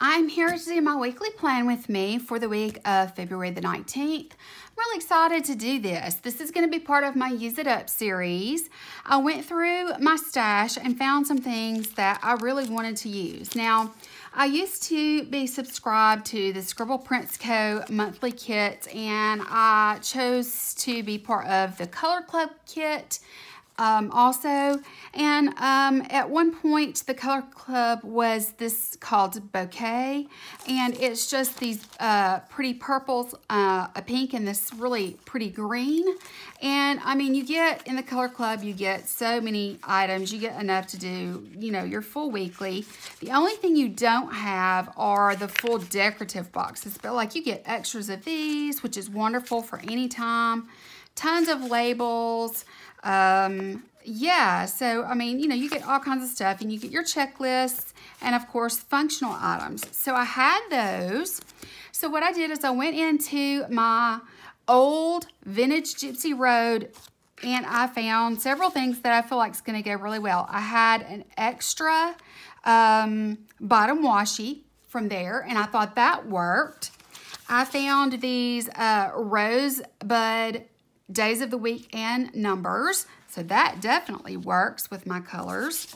I'm here to do my weekly plan with me for the week of February the 19th. I'm really excited to do this. This is going to be part of my Use It Up series. I went through my stash and found some things that I really wanted to use. Now, I used to be subscribed to the Scribble Prints Co. monthly kit, and I chose to be part of the Color Club kit also. And at one point, the Color Club was this called Bouquet, and it's just these pretty purples, a pink, and this really pretty green. And I mean, you get in the Color Club, you get so many items. You get enough to do, you know, your full weekly. The only thing you don't have are the full decorative boxes, but like you get extras of these, which is wonderful for any time. Tons of labels. Yeah, so I mean, you know, you get all kinds of stuff, and you get your checklists and of course functional items. So I had those. So what I did is I went into my old vintage Gypsy Road, and I found several things that I feel like is going to go really well. I had an extra bottom washi from there, and I thought that worked. I found these Rosebud days of the week and numbers, so that definitely works with my colors.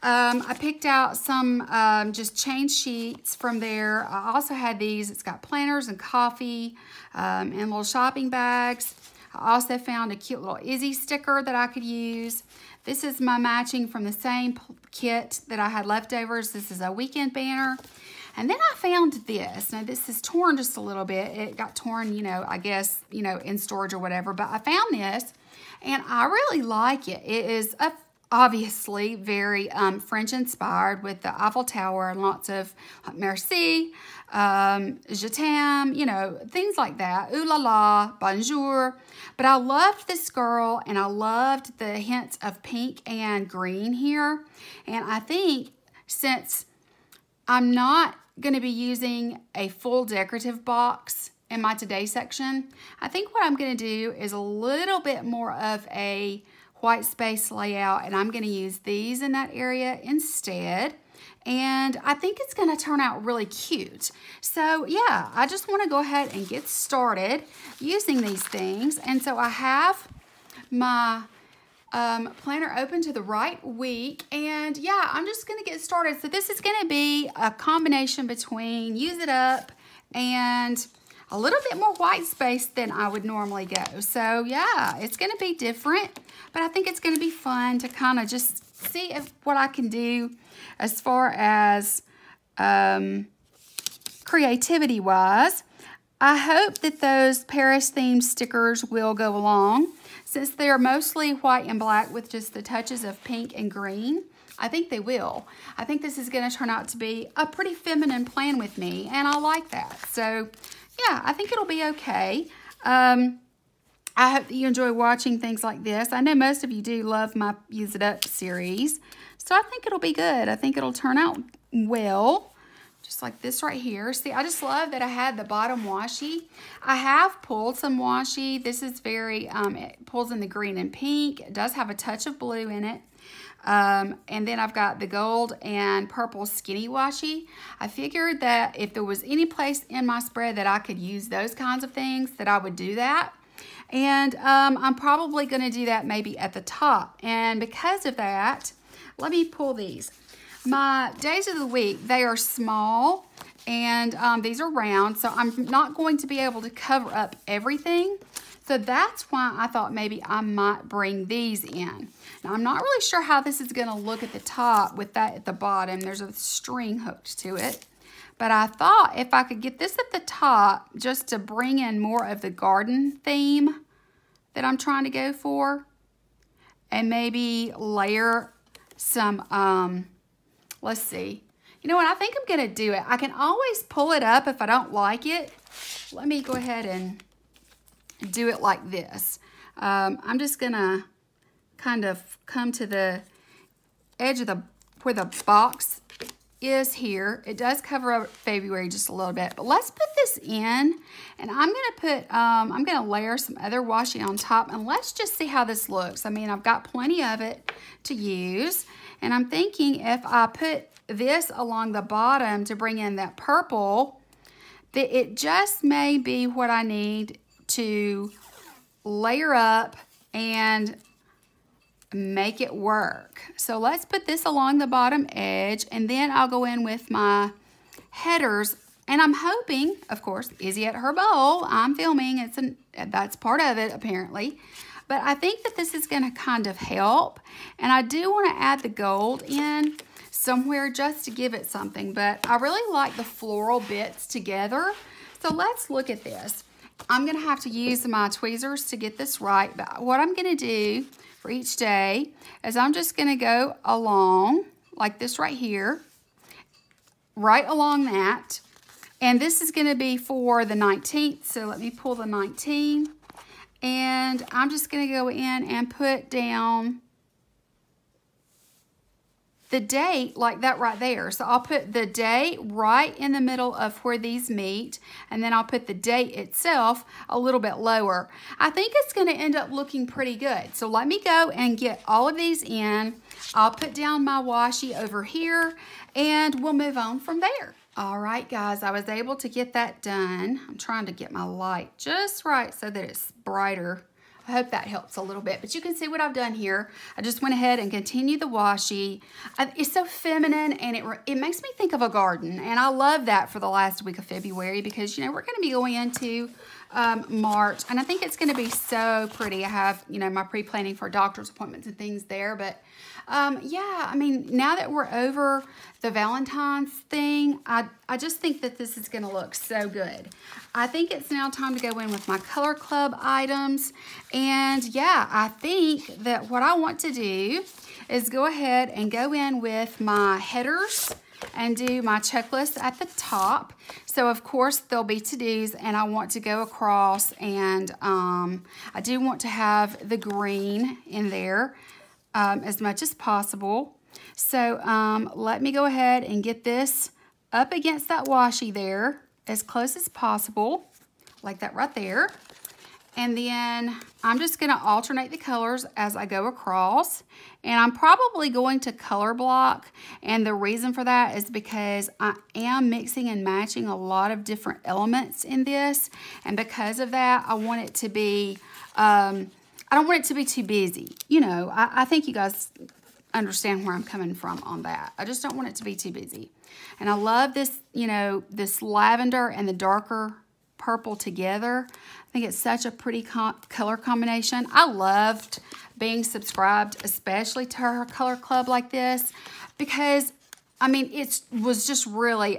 I picked out some just chain sheets from there. I also had these. It's got planners and coffee and little shopping bags. I also found a cute little Izzy sticker that I could use. This is my matching from the same kit that I had leftovers. This is a weekend banner. And then I found this. Now, this is torn just a little bit. It got torn, you know, I guess, you know, in storage or whatever. But I found this, and I really like it. It is obviously very French-inspired with the Eiffel Tower and lots of merci, je t'aime, you know, things like that. Ooh la la, bonjour. But I loved this girl, and I loved the hints of pink and green here. And I think since I'm not going to be using a full decorative box in my today section, I think what I'm going to do is a little bit more of a white space layout, and I'm going to use these in that area instead. And I think it's going to turn out really cute. So yeah, I just want to go ahead and get started using these things. And so I have my planner open to the right week, and yeah, I'm just gonna get started. So this is gonna be a combination between Use It Up and a little bit more white space than I would normally go. So yeah, it's gonna be different, but I think it's gonna be fun to kind of just see what I can do as far as creativity wise. I hope that those Paris themed stickers will go along. Since they're mostly white and black with just the touches of pink and green, I think they will. I think this is going to turn out to be a pretty feminine plan with me, and I like that. So, yeah, I think it'll be okay. I hope that you enjoy watching things like this. I know most of you do love my Use It Up series, so I think it'll be good. I think it'll turn out well. Just like this right here. See, I just love that I had the bottom washi. I have pulled some washi. This is very, it pulls in the green and pink. It does have a touch of blue in it. And then I've got the gold and purple skinny washi. I figured that if there was any place in my spread that I could use those kinds of things, that I would do that. And I'm probably going to do that maybe at the top. And because of that, let me pull these. My days of the week, they are small, and these are round, so I'm not going to be able to cover up everything. So that's why I thought maybe I might bring these in. Now, I'm not really sure how this is going to look at the top with that at the bottom. There's a string hooked to it. But I thought if I could get this at the top just to bring in more of the garden theme that I'm trying to go for, and maybe layer some, let's see. You know what, I think I'm gonna do it. I can always pull it up if I don't like it. Let me go ahead and do it like this. I'm just gonna kind of come to the edge of where the box is here. It does cover up February just a little bit, but let's put this in, and I'm gonna layer some other washi on top, and let's just see how this looks. I mean, I've got plenty of it to use, and I'm thinking if I put this along the bottom to bring in that purple, that it just may be what I need to layer up and make it work. So let's put this along the bottom edge, and then I'll go in with my headers, and I'm hoping, of course, Izzy at her bowl, I'm filming, that's part of it apparently, but I think that this is going to kind of help, and I do want to add the gold in somewhere just to give it something, but I really like the floral bits together. So let's look at this. I'm going to have to use my tweezers to get this right, but what I'm going to do for each day is I'm just going to go along like this right here, right along that, and this is going to be for the 19th, so let me pull the 19, and I'm just going to go in and put down the date like that right there. So I'll put the date right in the middle of where these meet, and then I'll put the date itself a little bit lower. I think it's going to end up looking pretty good. So let me go and get all of these in. I'll put down my washi over here, and we'll move on from there. All right, guys, I was able to get that done. I'm trying to get my light just right so that it's brighter. I hope that helps a little bit, but you can see what I've done here. I just went ahead and continued the washi. It's so feminine, and it makes me think of a garden, and I love that for the last week of February because, you know, we're going to be going into March, and I think it's going to be so pretty. I have, you know, my pre-planning for doctor's appointments and things there, but yeah, I mean, now that we're over the Valentine's thing, I just think that this is going to look so good. I think it's now time to go in with my Color Club items, and yeah, I think that what I want to do is go ahead and go in with my headers and do my checklist at the top. So of course there'll be to-dos, and I want to go across, and I do want to have the green in there as much as possible. So let me go ahead and get this up against that washi there as close as possible, like that right there. And then I'm just going to alternate the colors as I go across. And I'm probably going to color block. And the reason for that is because I am mixing and matching a lot of different elements in this. And because of that, I want it to be, I don't want it to be too busy. You know, I think you guys understand where I'm coming from on that. I just don't want it to be too busy. And I love this, you know, this lavender and the darker purple together. I think it's such a pretty color combination. I loved being subscribed, especially to her Color Club like this, because I mean, it was just really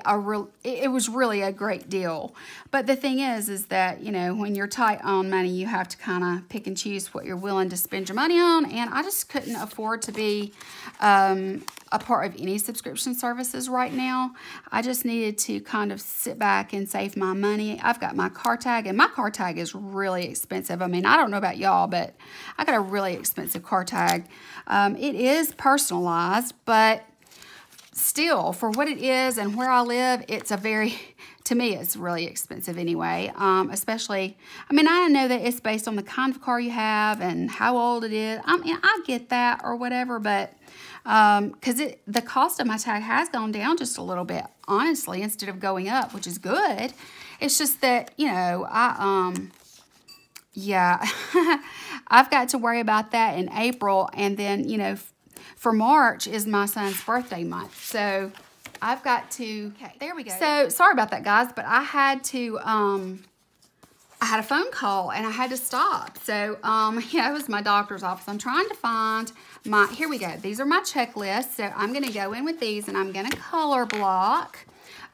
it was really a great deal. But the thing is that, you know, when you're tight on money, you have to kind of pick and choose what you're willing to spend your money on. And I just couldn't afford to be a part of any subscription services right now. I just needed to kind of sit back and save my money. I've got my car tag, and my car tag is really expensive. I mean, I don't know about y'all, but I got a really expensive car tag. It is personalized, but still, for what it is and where I live, it's a very, to me, it's really expensive anyway. Especially, I mean, I know that it's based on the kind of car you have and how old it is. I mean, I get that or whatever, but because the cost of my tag has gone down just a little bit, honestly, instead of going up, which is good. It's just that, you know, yeah, I've got to worry about that in April, and then, you know, for March is my son's birthday month. So I've got to, okay, there we go. So sorry about that, guys, but I had to, I had a phone call and I had to stop. So, yeah, it was my doctor's office. I'm trying to find my, here we go. These are my checklists. So I'm going to go in with these, and I'm going to color block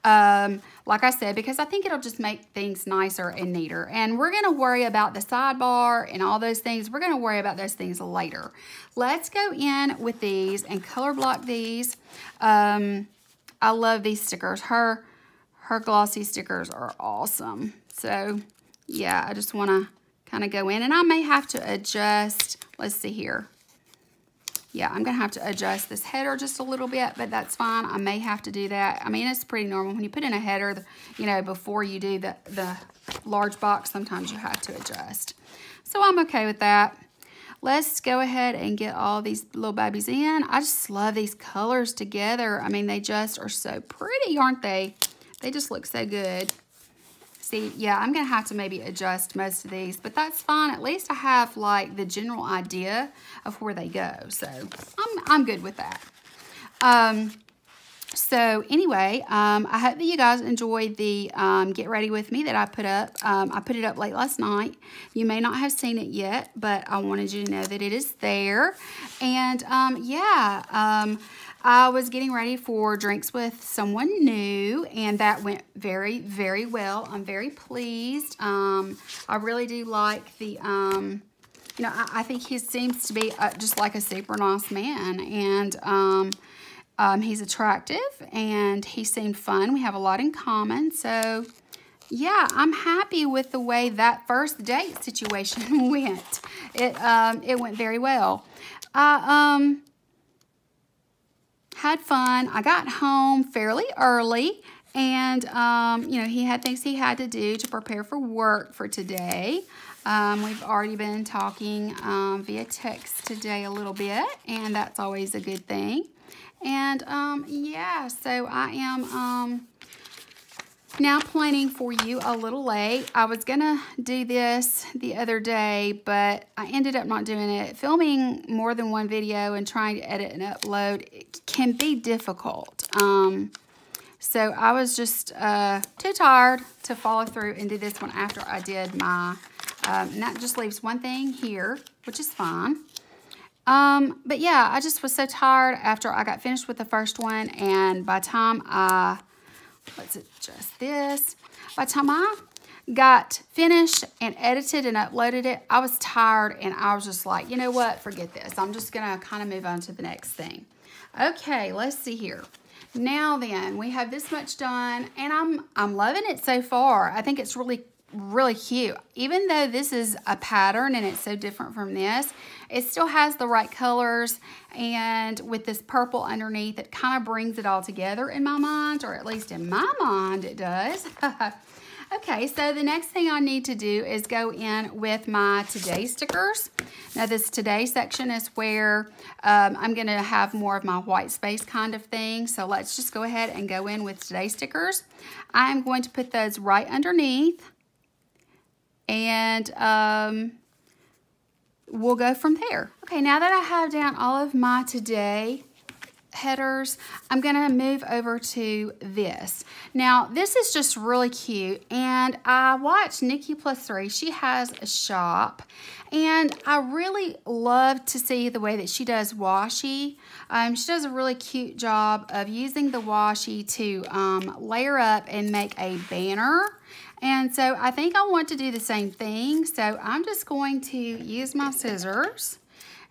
Like I said, because I think it'll just make things nicer and neater. And we're going to worry about the sidebar and all those things. We're going to worry about those things later. Let's go in with these and color block these. I love these stickers. Her glossy stickers are awesome. So yeah, I just want to kind of go in, and I may have to adjust. Let's see here. Yeah, I'm going to have to adjust this header just a little bit, but that's fine. I may have to do that. I mean, it's pretty normal. When you put in a header, you know, before you do the large box, sometimes you have to adjust. So I'm okay with that. Let's go ahead and get all these little babies in. I just love these colors together. I mean, they just are so pretty, aren't they? They just look so good. See, yeah, I'm going to have to maybe adjust most of these, but that's fine. At least I have, like, the general idea of where they go. So I'm good with that. So anyway, I hope that you guys enjoyed the Get Ready With Me that I put up. I put it up late last night. You may not have seen it yet, but I wanted you to know that it is there. And yeah, I was getting ready for Drinks with Someone New, and that went very, very well. I'm very pleased. I really do like the, you know, I think he seems to be just like a super nice man, and he's attractive, and he seemed fun. We have a lot in common, so yeah, I'm happy with the way that first date situation went. It went very well. Had fun. I got home fairly early, and you know, he had things he had to do to prepare for work for today. We've already been talking via text today a little bit, and that's always a good thing. And yeah, so I am now planning for you a little late. I was gonna do this the other day, but I ended up not doing it. Filming more than one video and trying to edit and upload, it can be difficult. So I was just too tired to follow through and do this one after I did my, and that just leaves one thing here, which is fine. But yeah, I just was so tired after I got finished with the first one, and by the time let's adjust this. By the time I got finished and edited and uploaded it, I was tired, and I was just like, you know what, forget this. I'm just gonna kind of move on to the next thing. Okay, let's see here. Now then, we have this much done, and I'm loving it so far. I think it's really cute. Even though this is a pattern and it's so different from this, it still has the right colors, and with this purple underneath, it kind of brings it all together in my mind, or at least in my mind it does. Okay, so the next thing I need to do is go in with my Today stickers. Now this Today section is where I'm going to have more of my white space kind of thing. So let's just go ahead and go in with Today stickers. I'm going to put those right underneath, and we'll go from there. Okay, now that I have down all of my Today headers, I'm gonna move over to this. Now, this is just really cute, and I watched Nikki Plus 3. She has a shop, and I really love to see the way that she does washi. She does a really cute job of using the washi to layer up and make a banner. And so I think I want to do the same thing. So I'm just going to use my scissors,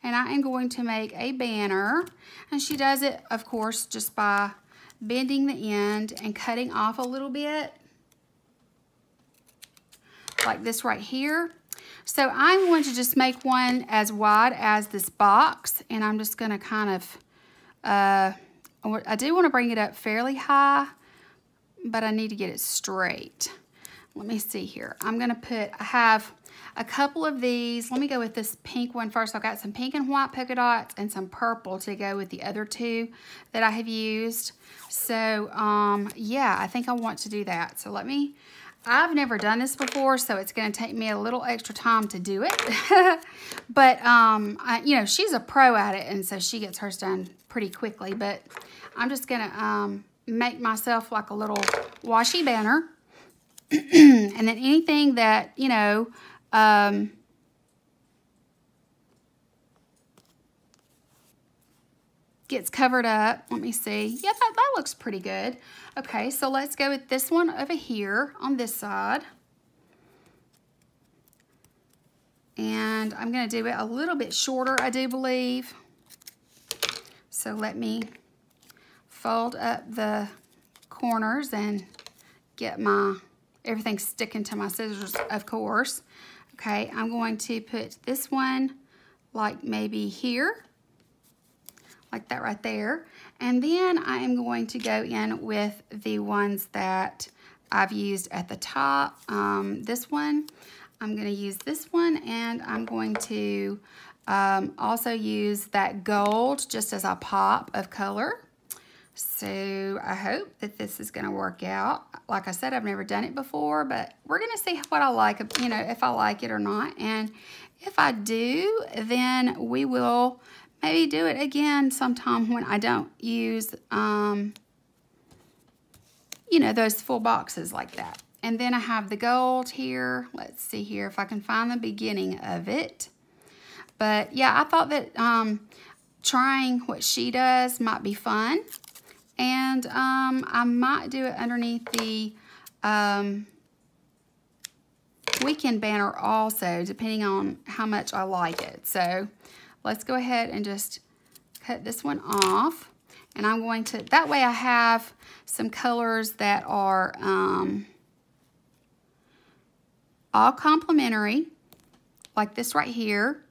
and I am going to make a banner. And she does it, of course, just by bending the end and cutting off a little bit, like this right here. So I'm going to just make one as wide as this box, and I'm just going to kind of, I do want to bring it up fairly high, but I need to get it straight. Let me see here. I'm going to put, I have a couple of these. Let me go with this pink one first. I've got some pink and white polka dots and some purple to go with the other two that I have used. So, yeah, I think I want to do that. So I've never done this before, so it's going to take me a little extra time to do it. But, you know, she's a pro at it, and so she gets hers done pretty quickly. But I'm just going to make myself like a little washi banner. And then anything that, you know, gets covered up. Let me see. Yeah, that looks pretty good. Okay, so let's go with this one over here on this side. And I'm going to do it a little bit shorter, I do believe. So let me fold up the corners and get everything sticking to my scissors, of course. Okay, I'm going to put this one like maybe here, like that right there. And then I am going to go in with the ones that I've used at the top. This one, I'm going to use this one, and I'm going to also use that gold just as a pop of color. So I hope that this is going to work out. Like I said, I've never done it before, but we're going to see what I like, you know, if I like it or not. And if I do, then we will maybe do it again sometime when I don't use, you know, those full boxes like that. And then I have the gold here. Let's see here if I can find the beginning of it. But yeah, I thought that trying what she does might be fun. And I might do it underneath the weekend banner also, depending on how much I like it. So let's go ahead and just cut this one off. And I'm going to, that way I have some colors that are all complementary, like this right here.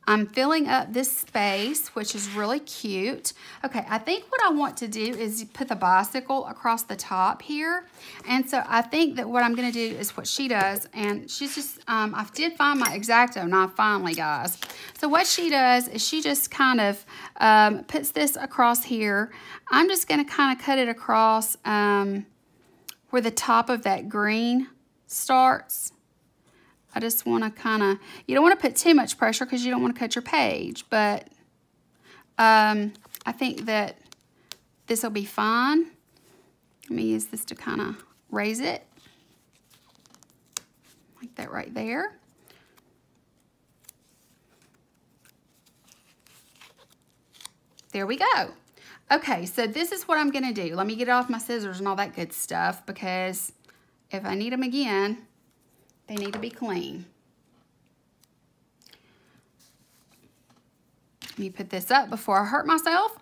I'm filling up this space, which is really cute. Okay, I think what I want to do is put the bicycle across the top here. And so I think that what I'm gonna do is what she does, and she's just, I did find my X-Acto knife finally, guys. So what she does is she just kind of puts this across here. I'm just gonna kind of cut it across where the top of that green starts. I just want to kind of, you don't want to put too much pressure because you don't want to cut your page, but I think that this will be fine. Let me use this to kind of raise it, like that right there. There we go. Okay, so this is what I'm going to do. Let me get off my scissors and all that good stuff, because if I need them again, they need to be clean. Let me put this up before I hurt myself.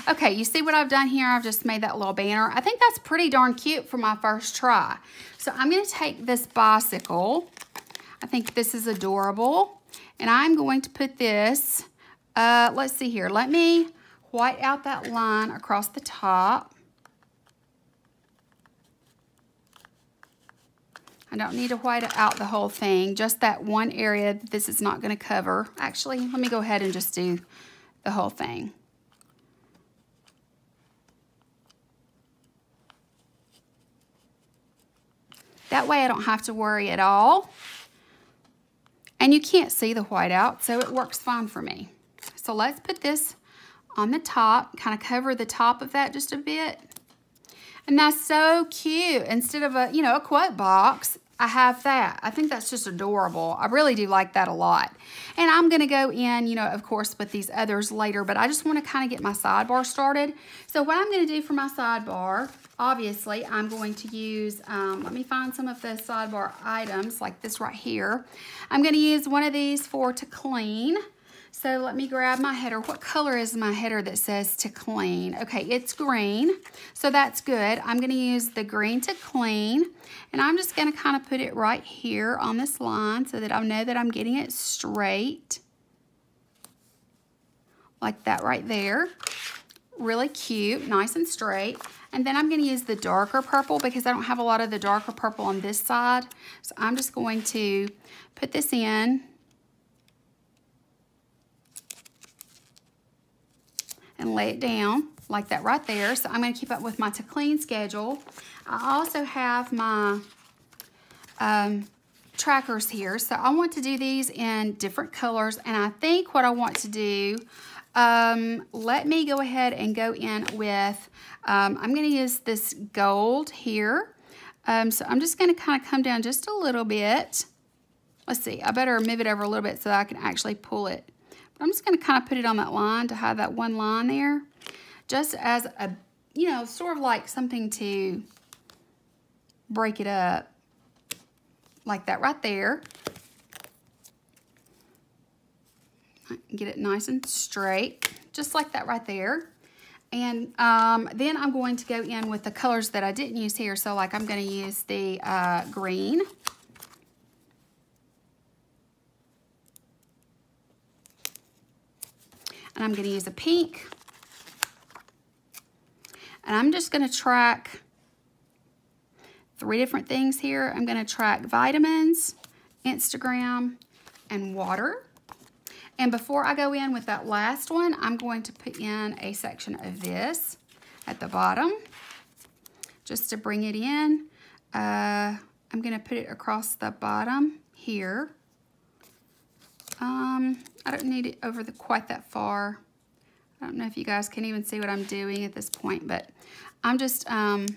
Okay, you see what I've done here? I've just made that little banner. I think that's pretty darn cute for my first try. So I'm going to take this bicycle. I think this is adorable. And I'm going to put this, let's see here. Let me white out that line across the top. I don't need to white out the whole thing, just that one area that this is not going to cover. Actually, let me go ahead and just do the whole thing. That way I don't have to worry at all. And you can't see the white out, so it works fine for me. So let's put this on the top, kind of cover the top of that just a bit. And that's so cute. Instead of a, you know, a quote box, I have that. I think that's just adorable. I really do like that a lot. And I'm going to go in, you know, of course, with these others later, but I just want to kind of get my sidebar started. So what I'm going to do for my sidebar, obviously, I'm going to use, let me find some of the sidebar items like this right here. I'm going to use one of these for to clean. So let me grab my header. What color is my header that says to clean? Okay, it's green, so that's good. I'm going to use the green to clean, and I'm just going to kind of put it right here on this line so that I know that I'm getting it straight. Like that right there. Really cute, nice and straight. And then I'm going to use the darker purple because I don't have a lot of the darker purple on this side. So I'm just going to put this in. And lay it down like that right there. So I'm going to keep up with my to clean schedule. I also have my trackers here. So I want to do these in different colors. And I think what I want to do, let me go ahead and go in with, I'm going to use this gold here. So I'm just going to kind of come down just a little bit. Let's see, I better move it over a little bit so that I can actually pull it I'm just going to kind of put it on that line to hide that one line there, just as a, you know, sort of like something to break it up, like that right there. Get it nice and straight, just like that right there. And then I'm going to go in with the colors that I didn't use here. So like I'm going to use the green. And I'm going to use a pink. And I'm just going to track 3 different things here. I'm going to track vitamins, Instagram, and water. And before I go in with that last one, I'm going to put in a section of this at the bottom, just to bring it in. I'm going to put it across the bottom here. I don't need it over quite that far. I don't know if you guys can even see what I'm doing at this point, but I'm just, I'm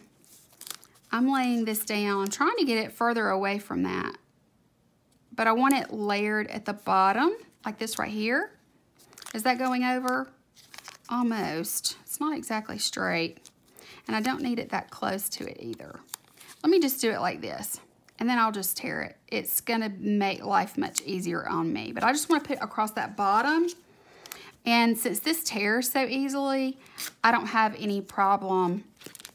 laying this down. I'm trying to get it further away from that, but I want it layered at the bottom, like this right here. Is that going over? Almost. It's not exactly straight, and I don't need it that close to it either. Let me just do it like this, and then I'll just tear it. It's gonna make life much easier on me, but I just want to put it across that bottom. And since this tears so easily, I don't have any problem,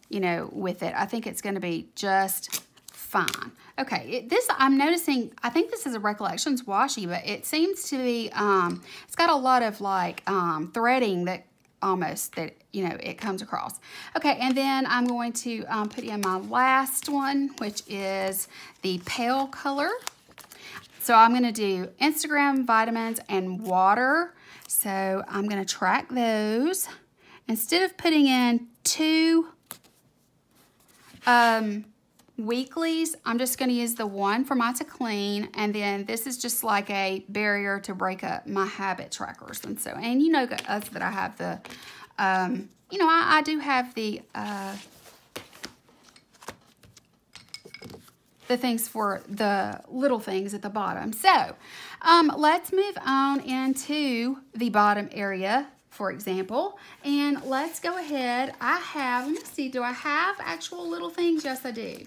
you know, with it. I think it's gonna be just fine. Okay, this I'm noticing, I think this is a Recollections washi, but it seems to be, it's got a lot of like threading that almost that, you know, it comes across. Okay, and then I'm going to put in my last one, which is the pale color. So I'm gonna do Instagram, vitamins, and water. So I'm gonna track those. Instead of putting in 2 weeklies, I'm just going to use the one for my to clean, and then this is just like a barrier to break up my habit trackers. And so, and you know us that I have the, you know, I do have the things for the little things at the bottom. So let's move on into the bottom area, for example, and let's go ahead. I have, let me see, do I have actual little things? Yes, I do.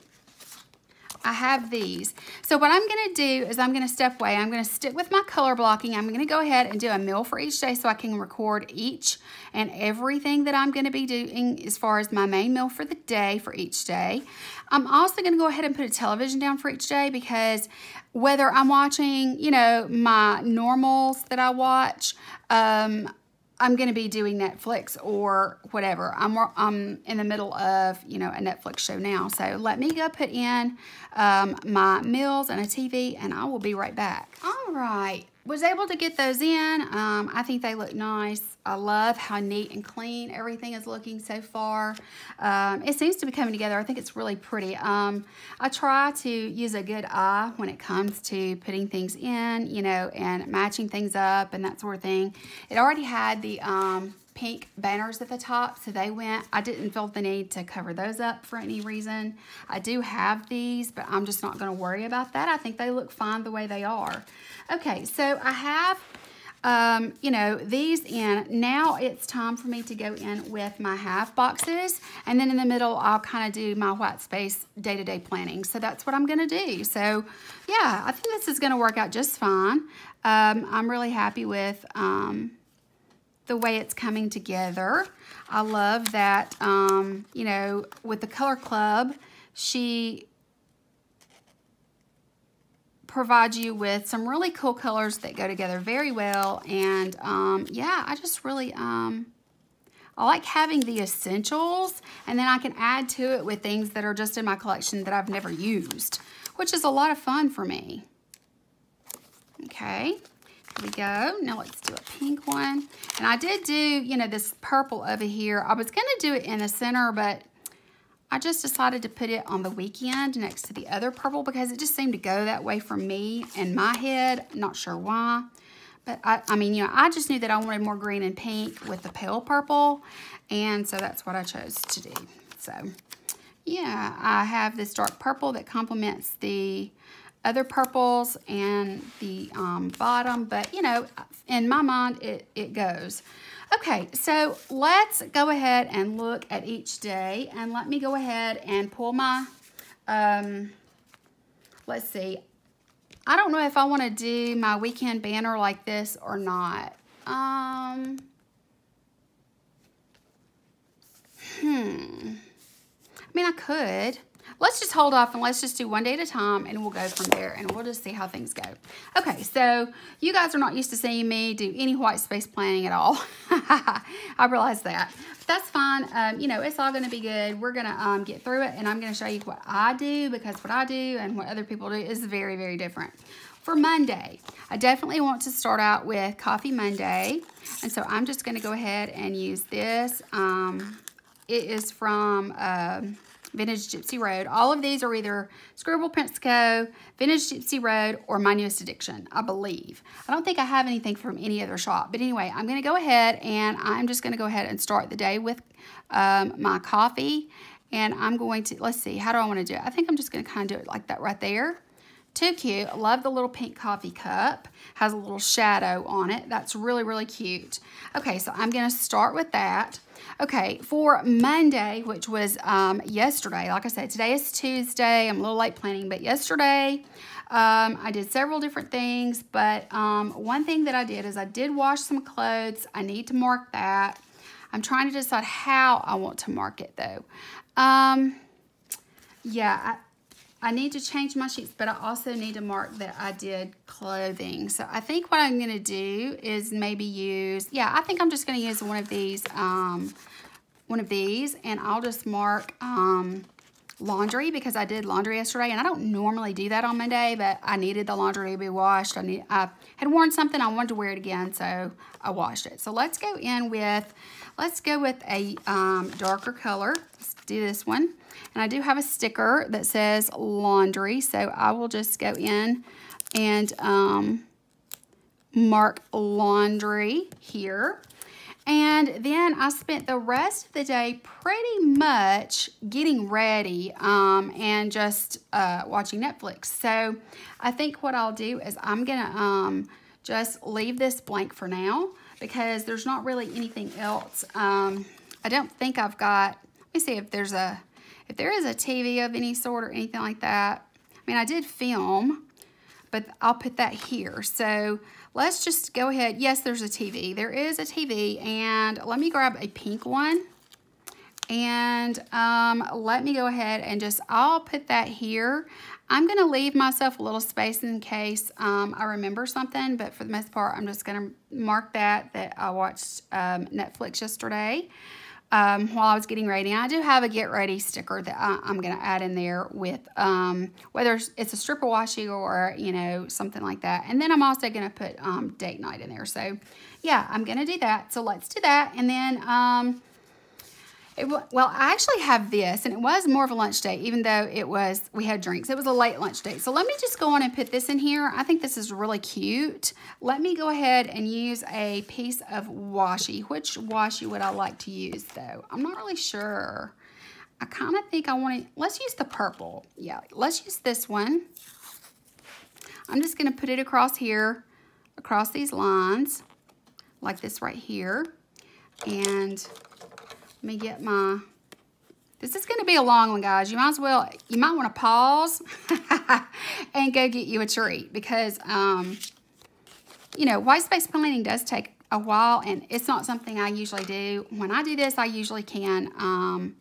I have these. So what I'm going to do is I'm going to step away. I'm going to stick with my color blocking. I'm going to go ahead and do a meal for each day so I can record each and everything that I'm going to be doing as far as my main meal for the day for each day. I'm also going to go ahead and put a television down for each day, because whether I'm watching, you know, my normals that I watch, I'm going to be doing Netflix or whatever. I'm in the middle of, you know, a Netflix show now. So let me go put in my meals and a TV, and I will be right back. All right. Was able to get those in. I think they look nice. I love how neat and clean everything is looking so far. It seems to be coming together. I think it's really pretty. I try to use a good eye when it comes to putting things in, you know, and matching things up and that sort of thing. It already had the pink banners at the top, so they went. I didn't feel the need to cover those up for any reason. I do have these, but I'm just not going to worry about that. I think they look fine the way they are. Okay, so I have, you know, these in. Now it's time for me to go in with my half boxes, and then in the middle I'll kind of do my white space day-to-day planning. So that's what I'm going to do. So yeah, I think this is going to work out just fine. I'm really happy with the way it's coming together. I love that, you know, with the Color Club, she provides you with some really cool colors that go together very well. And yeah, I just really, I like having the essentials, and then I can add to it with things that are just in my collection that I've never used, which is a lot of fun for me. Okay. Here we go. Now let's do a pink one. And I did do, you know, this purple over here. I was going to do it in the center, but I just decided to put it on the weekend next to the other purple because it just seemed to go that way for me in my head. I'm not sure why. But I mean, you know, I just knew that I wanted more green and pink with the pale purple. And so that's what I chose to do. So, yeah, I have this dark purple that complements the other purples and the bottom, but you know, in my mind, it goes. Okay, so let's go ahead and look at each day. And let me go ahead and pull my, let's see. I don't know if I want to do my weekend banner like this or not. I mean, I could. Let's just hold off and let's just do one day at a time and we'll go from there and we'll just see how things go. Okay, so you guys are not used to seeing me do any white space planning at all. I realize that. But that's fine. You know, it's all going to be good. We're going to get through it and I'm going to show you what I do because what I do and what other people do is very, very different. For Monday, I definitely want to start out with Coffee Monday. And so I'm just going to go ahead and use this. It is from Vintage Gypsy Road. All of these are either Scribble Prints Co., Vintage Gypsy Road, or My Newest Addiction, I believe. I don't think I have anything from any other shop. But anyway, I'm going to go ahead and I'm just going to go ahead and start the day with my coffee. And I'm going to, let's see, how do I want to do it? I think I'm just going to kind of do it like that right there. Too cute. I love the little pink coffee cup. Has a little shadow on it. That's really, really cute. Okay, so I'm going to start with that. Okay, for Monday, which was yesterday, like I said, today is Tuesday. I'm a little late planning, but yesterday I did several different things. But one thing that I did is I did wash some clothes. I need to mark that. I'm trying to decide how I want to mark it, though. Yeah, I need to change my sheets, but I also need to mark that I did clothing. So I think what I'm going to do is maybe use, yeah, I think I'm just going to use one of these, and I'll just mark laundry because I did laundry yesterday, and I don't normally do that on Monday, but I needed the laundry to be washed. I had worn something, I wanted to wear it again, so I washed it. So let's go with a darker color. Let's do this one. And I do have a sticker that says laundry, so I will just go in and mark laundry here. And then I spent the rest of the day pretty much getting ready and just watching Netflix. So I think what I'll do is I'm going to just leave this blank for now because there's not really anything else. I don't think I've got, let me see if there is a TV of any sort or anything like that. I mean, I did film, but I'll put that here. So let's just go ahead. Yes, there's a TV. There is a TV, and let me grab a pink one. And let me go ahead and I'll put that here. I'm going to leave myself a little space in case I remember something, but for the most part, I'm just going to mark that I watched Netflix yesterday. While I was getting ready. And I do have a get ready sticker that I'm going to add in there with whether it's a stripper washi or, you know, something like that. And then I'm also going to put date night in there. So, yeah, I'm going to do that. So, let's do that. And then, well, I actually have this, and it was more of a lunch date, even though we had drinks. It was a late lunch date. So let me just go on and put this in here. I think this is really cute. Let me go ahead and use a piece of washi. Which washi would I like to use, though? I'm not really sure. I kind of think I want to, let's use the purple. Yeah, let's use this one. I'm just going to put it across here, across these lines, like this right here. And let me get this is going to be a long one, guys. You might want to pause and go get you a treat because, you know, white space planning does take a while and it's not something I usually do. When I do this, I usually can, I'm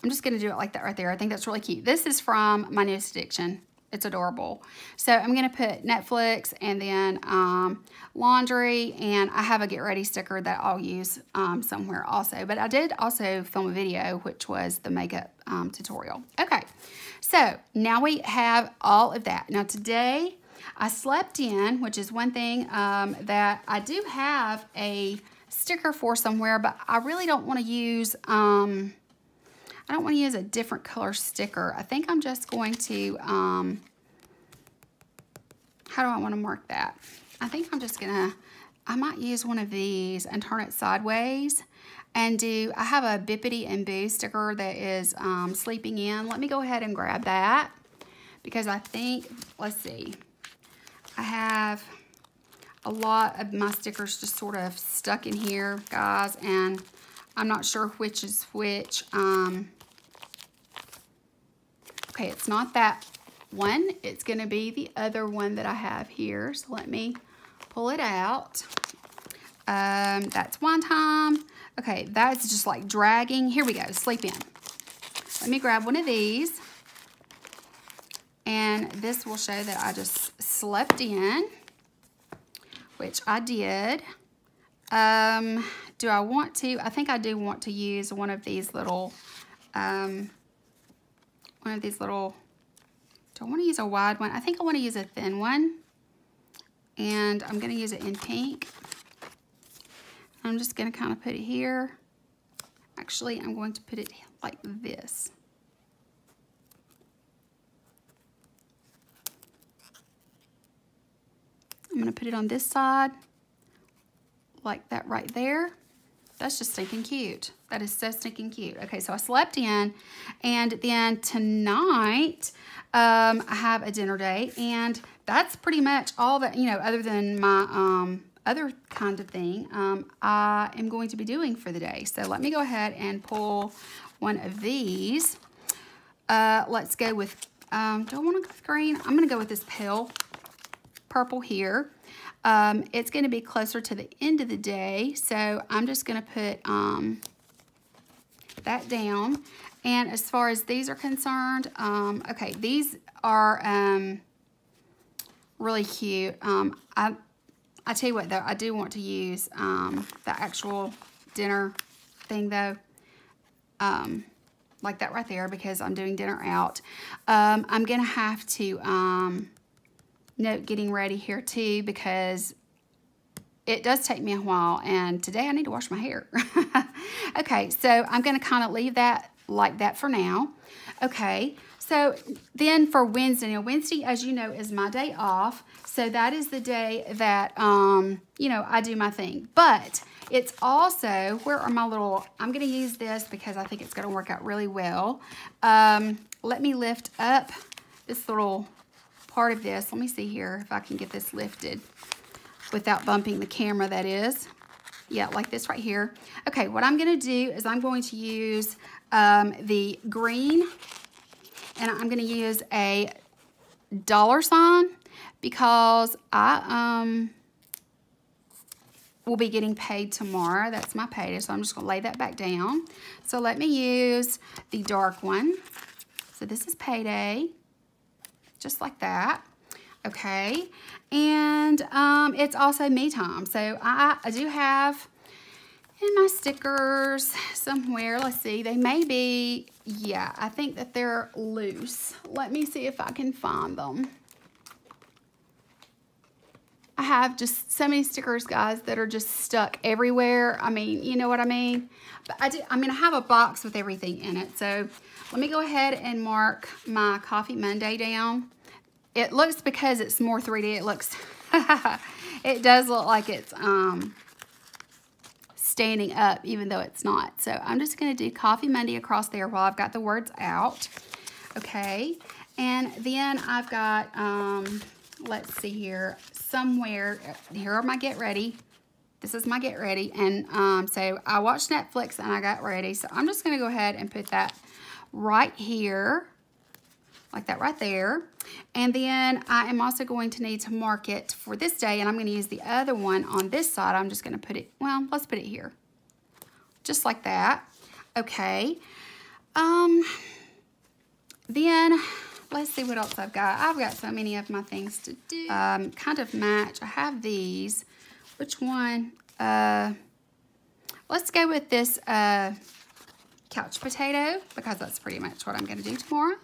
just going to do it like that right there. I think that's really cute. This is from My Newest Addiction. It's adorable. So I'm going to put Netflix and then laundry, and I have a get ready sticker that I'll use somewhere also. But I did also film a video, which was the makeup tutorial. Okay, so now we have all of that. Now today I slept in, which is one thing that I do have a sticker for somewhere, but I really don't want to use, I don't want to use a different color sticker. I think I'm just going to, how do I want to mark that? I think I'm just going to, I might use one of these and turn it sideways and I have a Bippity and Boo sticker that is sleeping in. Let me go ahead and grab that because I think, let's see. I have a lot of my stickers just sort of stuck in here, guys, and I'm not sure which is which. Okay, it's not that one. It's going to be the other one that I have here. So let me pull it out. That's one time. Okay, that's just like dragging. Here we go, sleep in. Let me grab one of these. And this will show that I just slept in, which I did. Do I want to? I think I do want to use one of these little, do I want to use a wide one? I think I want to use a thin one. And I'm going to use it in pink. I'm just going to kind of put it here. Actually, I'm going to put it like this. I'm going to put it on this side, like that right there. That's just stinking cute. That is so stinking cute. Okay, so I slept in, and then tonight I have a dinner date, and that's pretty much all that, you know, other than my other kind of thing I am going to be doing for the day. So let me go ahead and pull one of these. Let's go with, do I want to go with green? I'm going to go with this pale purple here. It's going to be closer to the end of the day, so I'm just going to put that down. And as far as these are concerned, okay, these are really cute. I tell you what, though, I do want to use the actual dinner thing, though, like that right there, because I'm doing dinner out. I'm going to have to note getting ready here, too, because it does take me a while, and today I need to wash my hair. Okay, so I'm going to kind of leave that like that for now. Okay, so then for Wednesday, now Wednesday, as you know, is my day off. So that is the day that, you know, I do my thing. But it's also, where are my little, I'm going to use this because I think it's going to work out really well. Let me lift up this little part of this. Let me see here if I can get this lifted without bumping the camera, that is. Yeah, like this right here. Okay, what I'm going to do is I'm going to use the green, and I'm going to use a $sign because I will be getting paid tomorrow. That's my payday, so I'm just going to lay that back down. So let me use the dark one. So this is payday, just like that. Okay, and it's also me time. So I do have in my stickers somewhere, let's see, they may be, yeah, I think that they're loose. Let me see if I can find them. I have just so many stickers, guys, that are just stuck everywhere. I mean, you know what I mean? But I have a box with everything in it. So let me go ahead and mark my Coffee Monday down. It looks, because it's more 3D, it looks, it does look like it's standing up, even though it's not. So I'm just going to do Coffee Monday across there while I've got the words out. Okay. And then I've got, let's see here, somewhere, here are my Get Ready. This is my Get Ready. And so I watched Netflix and I got ready. So I'm just going to go ahead and put that right here, like that right there. And then I am also going to need to mark it for this day, and I'm going to use the other one on this side. I'm just going to put it, well, let's put it here, just like that. Okay. Then let's see what else I've got. I've got so many of my things to do. Kind of match. I have these. Which one? Let's go with this couch potato, because that's pretty much what I'm going to do tomorrow.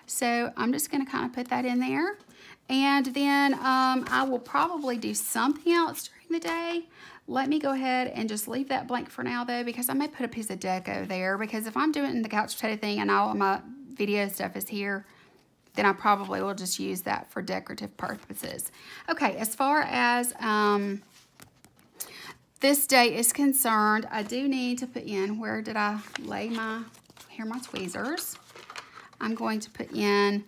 So I'm just going to kind of put that in there. And then I will probably do something else during the day. Let me go ahead and just leave that blank for now, though, because I may put a piece of deco there. Because if I'm doing the couch potato thing and all of my video stuff is here, then I probably will just use that for decorative purposes. Okay, as far as this day is concerned, I do need to put in, where did I lay my, here are my tweezers. I'm going to put in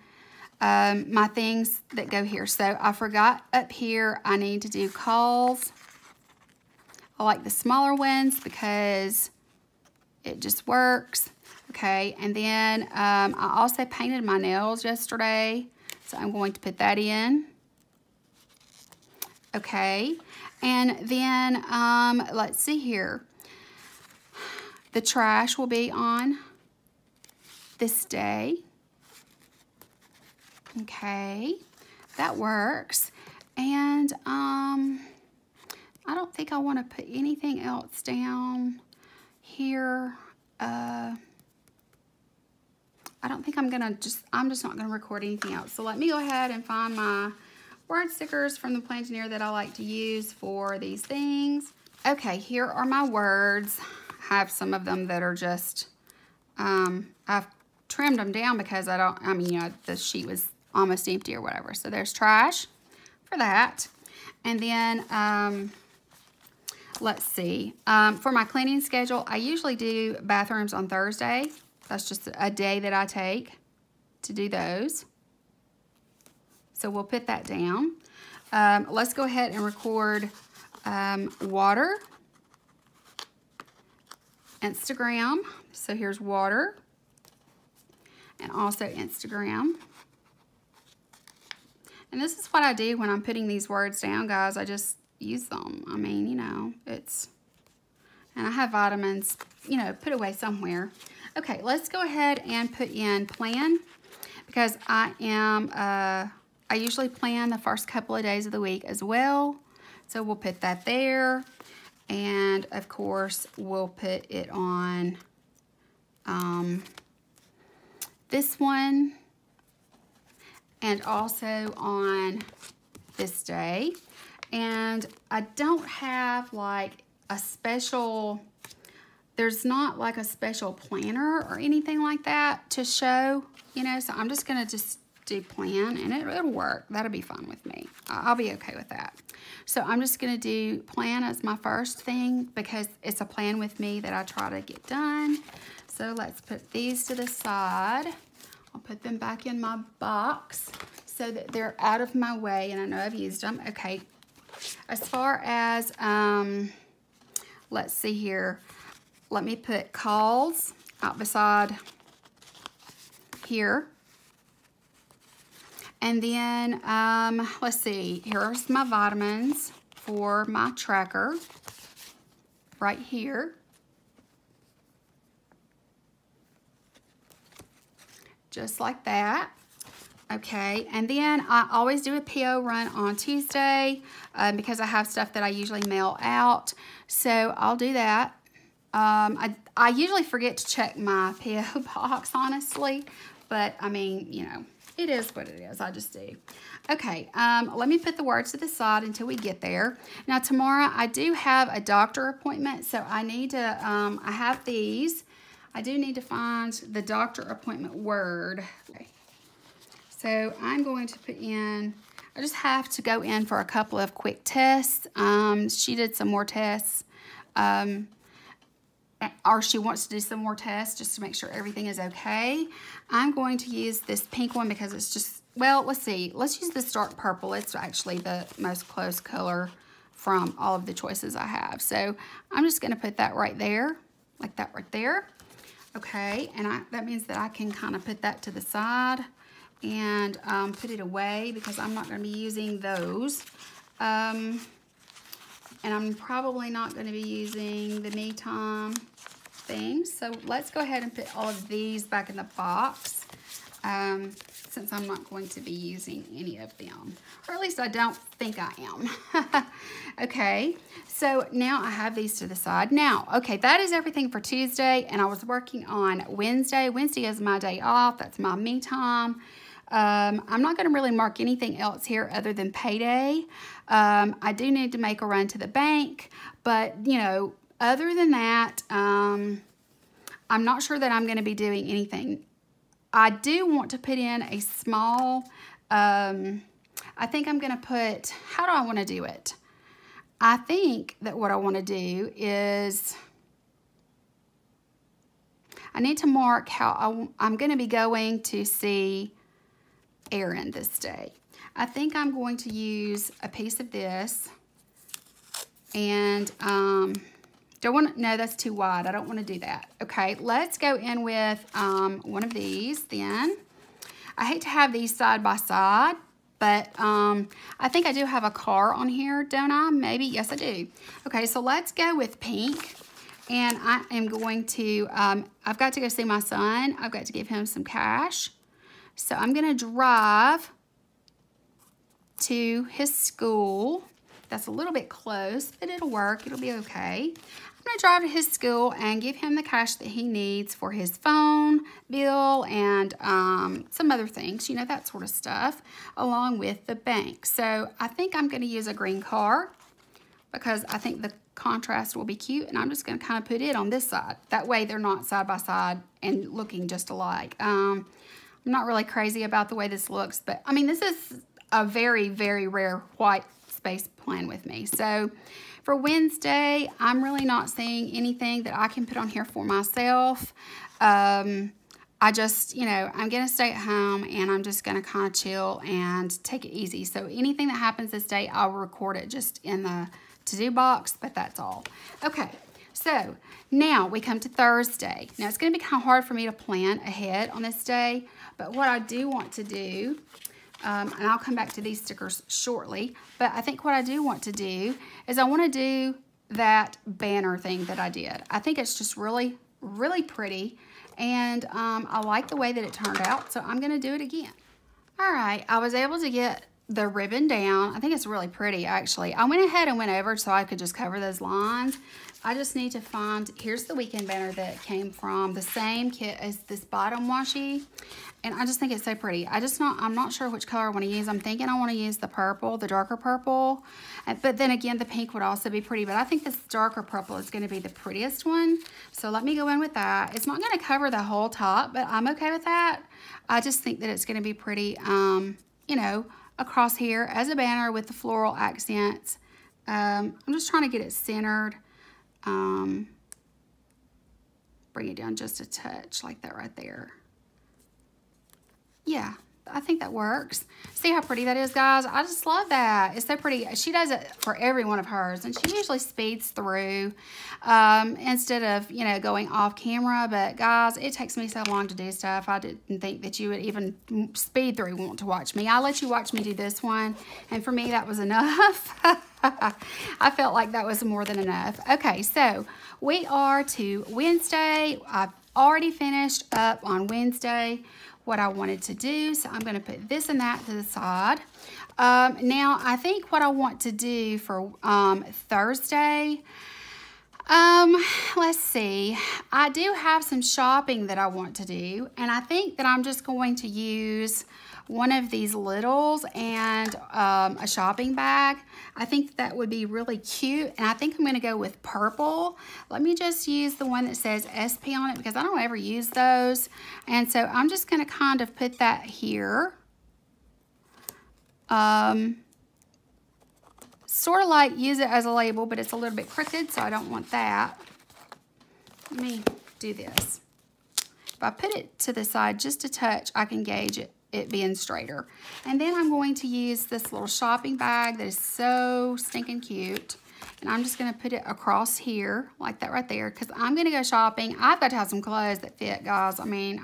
my things that go here. So I forgot up here I need to do calls. I like the smaller ones because it just works. Okay, and then I also painted my nails yesterday, so I'm going to put that in. Okay, and then let's see here. The trash will be on this day. Okay, that works. And I don't think I want to put anything else down here. I don't think I'm just not gonna record anything else. So let me go ahead and find my word stickers from the Plangineer that I like to use for these things. Okay, here are my words. I have some of them that are just, I've trimmed them down because the sheet was almost empty or whatever. So there's trash for that. And then, let's see, for my cleaning schedule, I usually do bathrooms on Thursday. That's just a day that I take to do those. So we'll put that down. Let's go ahead and record water, Instagram. So here's water and also Instagram. And this is what I do when I'm putting these words down, guys. I just use them. I mean, you know, and I have vitamins, you know, put away somewhere. Okay, let's go ahead and put in plan, because I usually plan the first couple of days of the week as well. So we'll put that there. And of course, we'll put it on this one and also on this day. And I don't have like a special, there's not like a special planner or anything like that to show, you know, so I'm just gonna just do plan, and it'll work. That'll be fine with me. I'll be okay with that. So I'm just gonna do plan as my first thing because it's a plan with me that I try to get done. So let's put these to the side. I'll put them back in my box so that they're out of my way, and I know I've used them. Okay, as far as, let's see here. Let me put calls out beside here. And then, let's see, here's my vitamins for my tracker right here. Just like that. Okay, and then I always do a PO run on Tuesday because I have stuff that I usually mail out. So I'll do that. I usually forget to check my PO box, honestly, but I mean, you know, it is what it is. I just do. Okay, let me put the words to the side until we get there. Now, tomorrow I do have a doctor appointment, so I need to, I have these. I do need to find the doctor appointment word. Okay. So I'm going to put in, I just have to go in for a couple of quick tests. She did some more tests. Or she wants to do some more tests just to make sure everything is okay. I'm going to use this pink one because it's just, well, let's see. Let's use this dark purple. It's actually the most close color from all of the choices I have. So I'm just going to put that right there, like that right there. Okay, and that means that I can kind of put that to the side and put it away because I'm not going to be using those. And I'm probably not going to be using the Me Time things. So let's go ahead and put all of these back in the box since I'm not going to be using any of them. Or at least I don't think I am. Okay, so now I have these to the side. Now, okay, that is everything for Tuesday, and I was working on Wednesday. Wednesday is my day off. That's my me time. I'm not going to really mark anything else here other than payday. I do need to make a run to the bank, but, you know, other than that, I'm not sure that I'm going to be doing anything. I do want to put in a small, I think I'm going to put, how do I want to do it? I think that what I want to do is, I need to mark how I'm going to be going to see errand this day. I think I'm going to use a piece of this, and no, that's too wide. I don't want to do that. Okay, let's go in with one of these then. I hate to have these side by side, but I think I do have a car on here, don't I? Maybe, yes I do. Okay, so let's go with pink. And I am going to, I've got to go see my son. I've got to give him some cash. So I'm gonna drive to his school. That's a little bit close, but it'll work, it'll be okay. I'm gonna drive to his school and give him the cash that he needs for his phone bill and some other things, you know, that sort of stuff, along with the bank. So I think I'm gonna use a green car because I think the contrast will be cute, and I'm just gonna kind of put it on this side. That way they're not side by side and looking just alike. I'm not really crazy about the way this looks, but I mean, this is a very, very rare white space plan with me. So for Wednesday, I'm really not seeing anything that I can put on here for myself. I just, you know, I'm gonna stay at home and I'm just gonna kind of chill and take it easy. So anything that happens this day, I'll record it just in the to-do box, but that's all. Okay, so now we come to Thursday. Now it's gonna be kind of hard for me to plan ahead on this day, but what I do want to do, and I'll come back to these stickers shortly, but I think what I do want to do is I want to do that banner thing that I did. I think it's just really, really pretty, and I like the way that it turned out, so I'm going to do it again. All right, I was able to get the ribbon down. I think it's really pretty, actually. I went ahead and went over so I could just cover those lines. I just need to find, here's the weekend banner that came from the same kit as this bottom washi. And I just think it's so pretty. I'm not sure which color I want to use. I'm thinking I want to use the purple, the darker purple. But then again, the pink would also be pretty. But I think this darker purple is going to be the prettiest one. So let me go in with that. It's not going to cover the whole top, but I'm okay with that. I just think that it's going to be pretty, you know, across here as a banner with the floral accents. I'm just trying to get it centered. Bring it down just a touch like that right there. Yeah, I think that works. See how pretty that is, guys? I just love that. It's so pretty. She does it for every one of hers, and she usually speeds through instead of, you know, going off camera. But guys, it takes me so long to do stuff. I didn't think that you would even speed through want to watch me. I let you watch me do this one, and for me that was enough. I felt like that was more than enough. Okay, so we are to Wednesday. I've already finished up on Wednesday what I wanted to do, so I'm going to put this and that to the side. Now I think what I want to do for Thursday, let's see, I do have some shopping that I want to do, and I think that I'm just going to use one of these littles and a shopping bag. I think that would be really cute, and I think I'm going to go with purple. Let me just use the one that says SP on it because I don't ever use those, and so I'm just going to kind of put that here. Sort of like use it as a label, but it's a little bit crooked, so I don't want that. Let me do this. If I put it to the side just a touch, I can gauge it being straighter. And then I'm going to use this little shopping bag that is so stinking cute. And I'm just going to put it across here like that right there because I'm going to go shopping. I've got to have some clothes that fit, guys. I mean,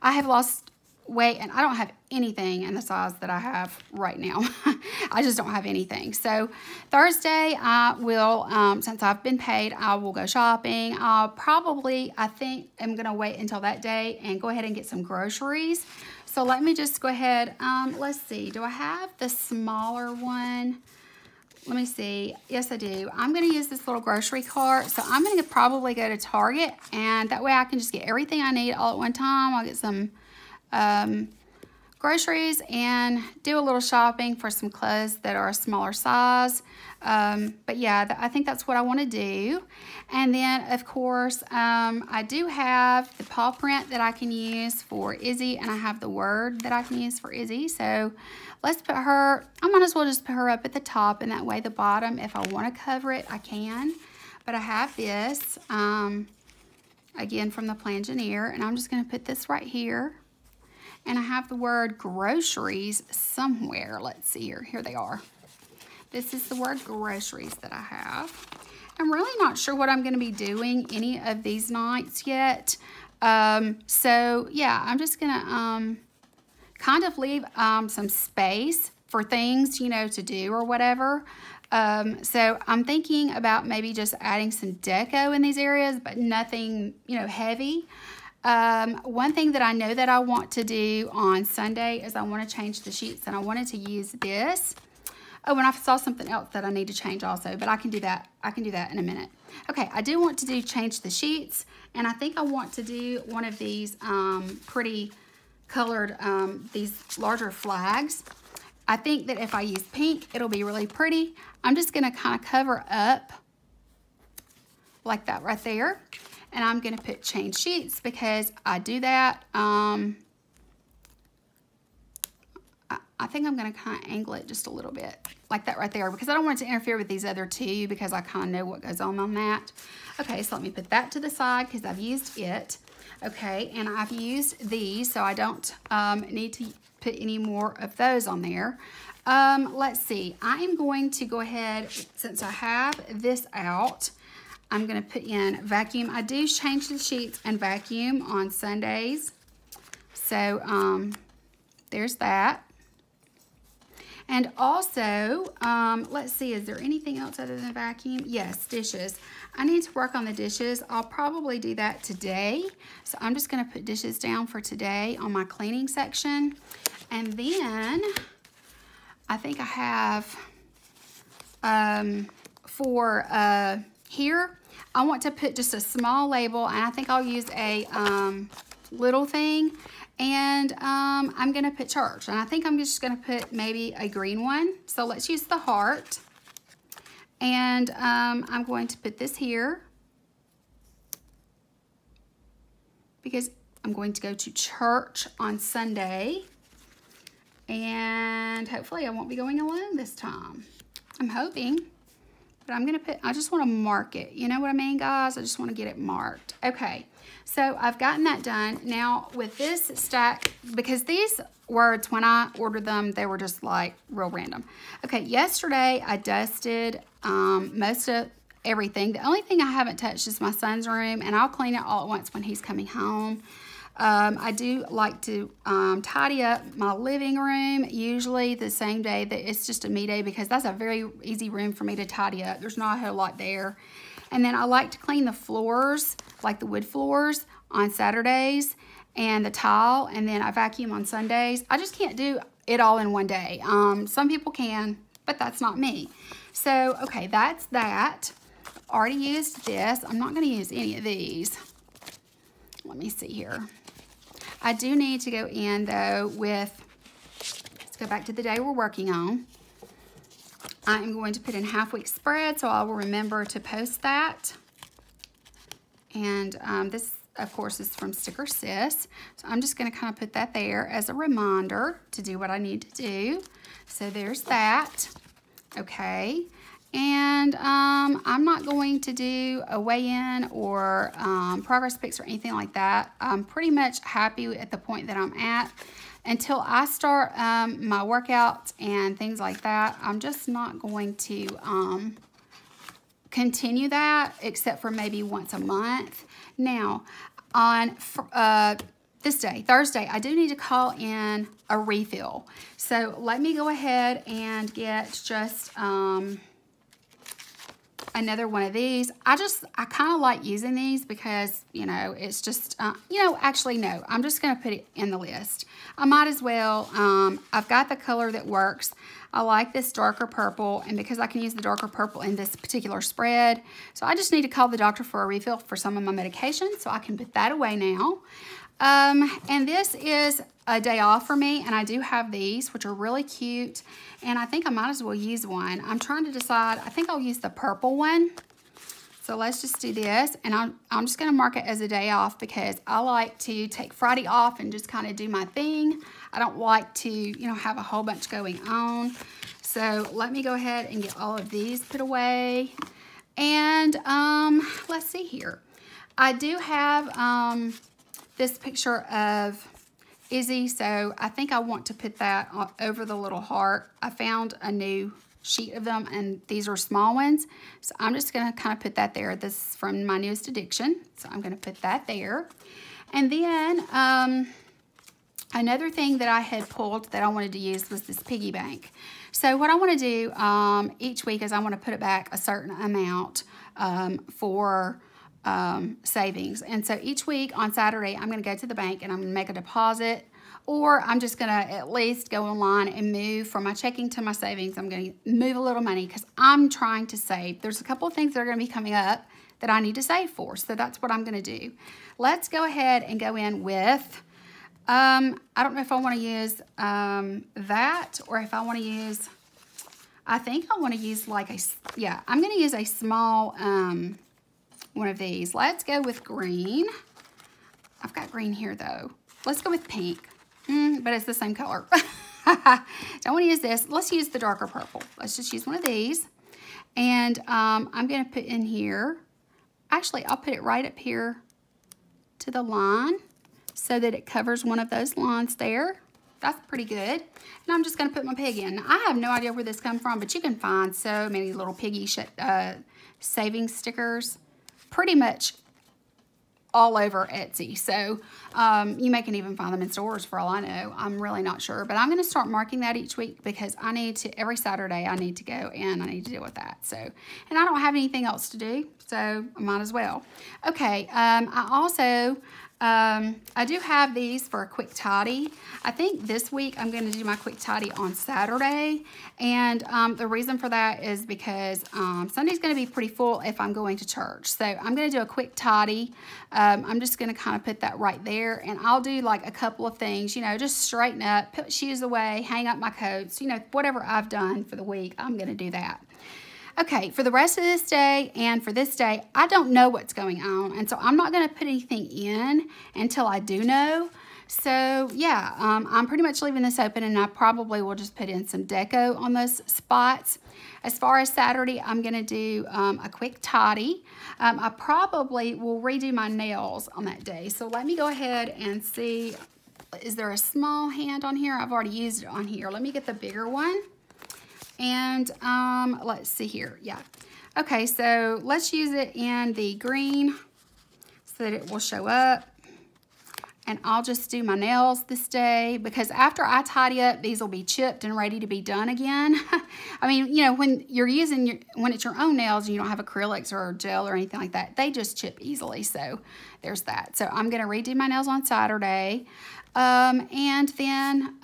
I have lost weight and I don't have anything in the size that I have right now. I just don't have anything. So Thursday I will, since I've been paid, I will go shopping. I think I'm going to wait until that day and go ahead and get some groceries. So let me just go ahead, let's see, do I have the smaller one? Let me see, yes I do. I'm gonna use this little grocery cart. So I'm gonna probably go to Target, and that way I can just get everything I need all at one time. I'll get some groceries and do a little shopping for some clothes that are a smaller size. But yeah, I think that's what I want to do. And then of course, I do have the paw print that I can use for Izzy, and I have the word that I can use for Izzy. So let's put her, I might as well just put her up at the top, and that way the bottom, if I want to cover it, I can. But I have this, again from the Plangineer, and I'm just going to put this right here. And I have the word groceries somewhere. Let's see here. Here they are. This is the word groceries that I have. I'm really not sure what I'm going to be doing any of these nights yet. So yeah, I'm just going to kind of leave some space for things, you know, to do or whatever. So I'm thinking about maybe just adding some deco in these areas, but nothing, you know, heavy. One thing that I know that I want to do on Sunday is I want to change the sheets, and I wanted to use this. Oh, and I saw something else that I need to change also, but I can do that. I can do that in a minute. Okay, I do want to change the sheets, and I think I want to do one of these pretty colored, these larger flags. I think that if I use pink, it'll be really pretty. I'm just gonna kind of cover up like that right there. And I'm gonna put change sheets because I do that. I think I'm gonna kind of angle it just a little bit like that right there because I don't want it to interfere with these other two because I kind of know what goes on that. Okay, so let me put that to the side because I've used it. Okay, and I've used these, so I don't need to put any more of those on there. Let's see. I am going to go ahead, since I have this out, I'm going to put in vacuum. I do change the sheets and vacuum on Sundays. So there's that. And also, let's see, is there anything else other than vacuum? Yes, dishes. I need to work on the dishes. I'll probably do that today. So I'm just going to put dishes down for today on my cleaning section. And then I think I have for here, I want to put just a small label, and I think I'll use a little thing. And I'm going to put church, and I think I'm just going to put maybe a green one. So let's use the heart. And I'm going to put this here because I'm going to go to church on Sunday. And hopefully I won't be going alone this time. I'm hoping. But I'm going to put, I just want to mark it. You know what I mean, guys? I just want to get it marked. Okay, so I've gotten that done. Now, with this stack, because these words, when I ordered them, they were just like real random. Okay, yesterday I dusted most of everything. The only thing I haven't touched is my son's room, and I'll clean it all at once when he's coming home. I do like to tidy up my living room, usually the same day that it's just a me day, because that's a very easy room for me to tidy up. There's not a whole lot there. And then I like to clean the floors, like the wood floors, on Saturdays, and the tile, and then I vacuum on Sundays. I just can't do it all in one day. Some people can, but that's not me. So, okay, that's that. Already used this. I'm not going to use any of these. Let me see here. I do need to go in, though, with, let's go back to the day we're working on. I am going to put in half-week spread, so I will remember to post that. And this, of course, is from Sticker Sis. So I'm just going to kind of put that there as a reminder to do what I need to do. So there's that. Okay. And I'm not going to do a weigh-in or progress pics or anything like that. I'm pretty much happy at the point that I'm at. Until I start my workouts and things like that, I'm just not going to continue that, except for maybe once a month. Now, on this day, Thursday, I do need to call in a refill. So let me go ahead and get just another one of these. I kind of like using these because, you know, it's just, actually no, I'm just going to put it in the list. I might as well. I've got the color that works. I like this darker purple, and because I can use the darker purple in this particular spread, so I just need to call the doctor for a refill for some of my medication, so I can put that away now. And this is a day off for me, and I do have these, which are really cute, and I think I might as well use one. I'm trying to decide. I think I'll use the purple one. So let's just do this, and I'm just going to mark it as a day off because I like to take Friday off and just kind of do my thing. I don't like to, have a whole bunch going on. So let me go ahead and get all of these put away. And let's see here. I do have this picture of Izzy, so I think I want to put that over the little heart. I found a new sheet of them, and these are small ones, so I'm just going to kind of put that there. This is from my newest addiction, so I'm going to put that there. And then another thing that I had pulled that I wanted to use was this piggy bank. So what I want to do each week is I want to put it back a certain amount for savings. And so each week on Saturday, I'm going to go to the bank and I'm going to make a deposit, or I'm just going to at least go online and move from my checking to my savings. I'm going to move a little money because I'm trying to save. There's a couple of things that are going to be coming up that I need to save for. So that's what I'm going to do. Let's go ahead and go in with, I don't know if I want to use that, or if I want to use, I think I want to use like a, yeah, I'm going to use a small one of these. Let's go with green. I've got green here though. Let's go with pink, but it's the same color. Don't want to use this. Let's use the darker purple. Let's just use one of these. And I'm going to put in here, actually I'll put it right up here to the line so that it covers one of those lines there. That's pretty good. And I'm just going to put my pig in. I have no idea where this comes from, but you can find so many little piggy savings stickers pretty much all over Etsy. So you may can even find them in stores for all I know. I'm really not sure, but I'm going to start marking that each week because I need to, every Saturday I need to go and I need to deal with that. So, and I don't have anything else to do, so I might as well. Okay, I also, I do have these for a quick tidy. I think this week I'm going to do my quick tidy on Saturday. And the reason for that is because Sunday's going to be pretty full if I'm going to church. So I'm going to do a quick tidy. I'm just going to kind of put that right there. And I'll do like a couple of things, you know, just straighten up, put shoes away, hang up my coats, you know, whatever I've done for the week, I'm going to do that. Okay, for the rest of this day and for this day, I don't know what's going on. And so I'm not going to put anything in until I do know. So yeah, I'm pretty much leaving this open, and I probably will just put in some deco on those spots. As far as Saturday, I'm going to do a quick tidy. I probably will redo my nails on that day. So let me go ahead and see, is there a small hand on here? I've already used it on here. Let me get the bigger one. And let's see here. Yeah. Okay, so let's use it in the green so that it will show up. And I'll just do my nails this day because after I tidy up, these will be chipped and ready to be done again. I mean, you know, when you're using when it's your own nails and you don't have acrylics or gel or anything like that, they just chip easily. So there's that. So I'm going to redo my nails on Saturday. And then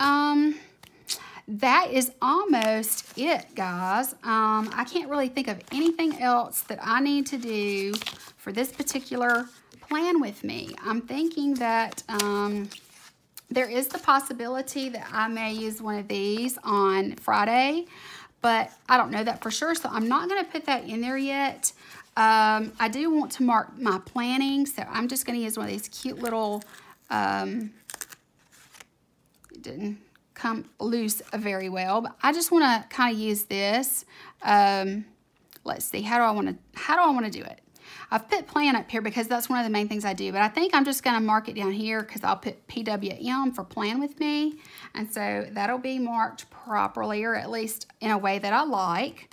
that is almost it, guys. I can't really think of anything else that I need to do for this particular plan with me. I'm thinking that there is the possibility that I may use one of these on Friday, but I don't know that for sure, so I'm not going to put that in there yet. I do want to mark my planning, so I'm just going to use one of these cute little, it didn't come loose very well, but I just want to kind of use this. Let's see, how do I want to do it? I've put plan up here because that's one of the main things I do, but I think I'm just going to mark it down here because I'll put PWM for plan with me, and so that'll be marked properly, or at least in a way that I like.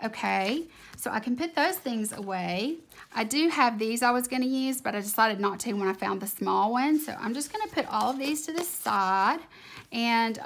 Okay, so I can put those things away. I do have these I was going to use, but I decided not to when I found the small one, so I'm just going to put all of these to the side. And,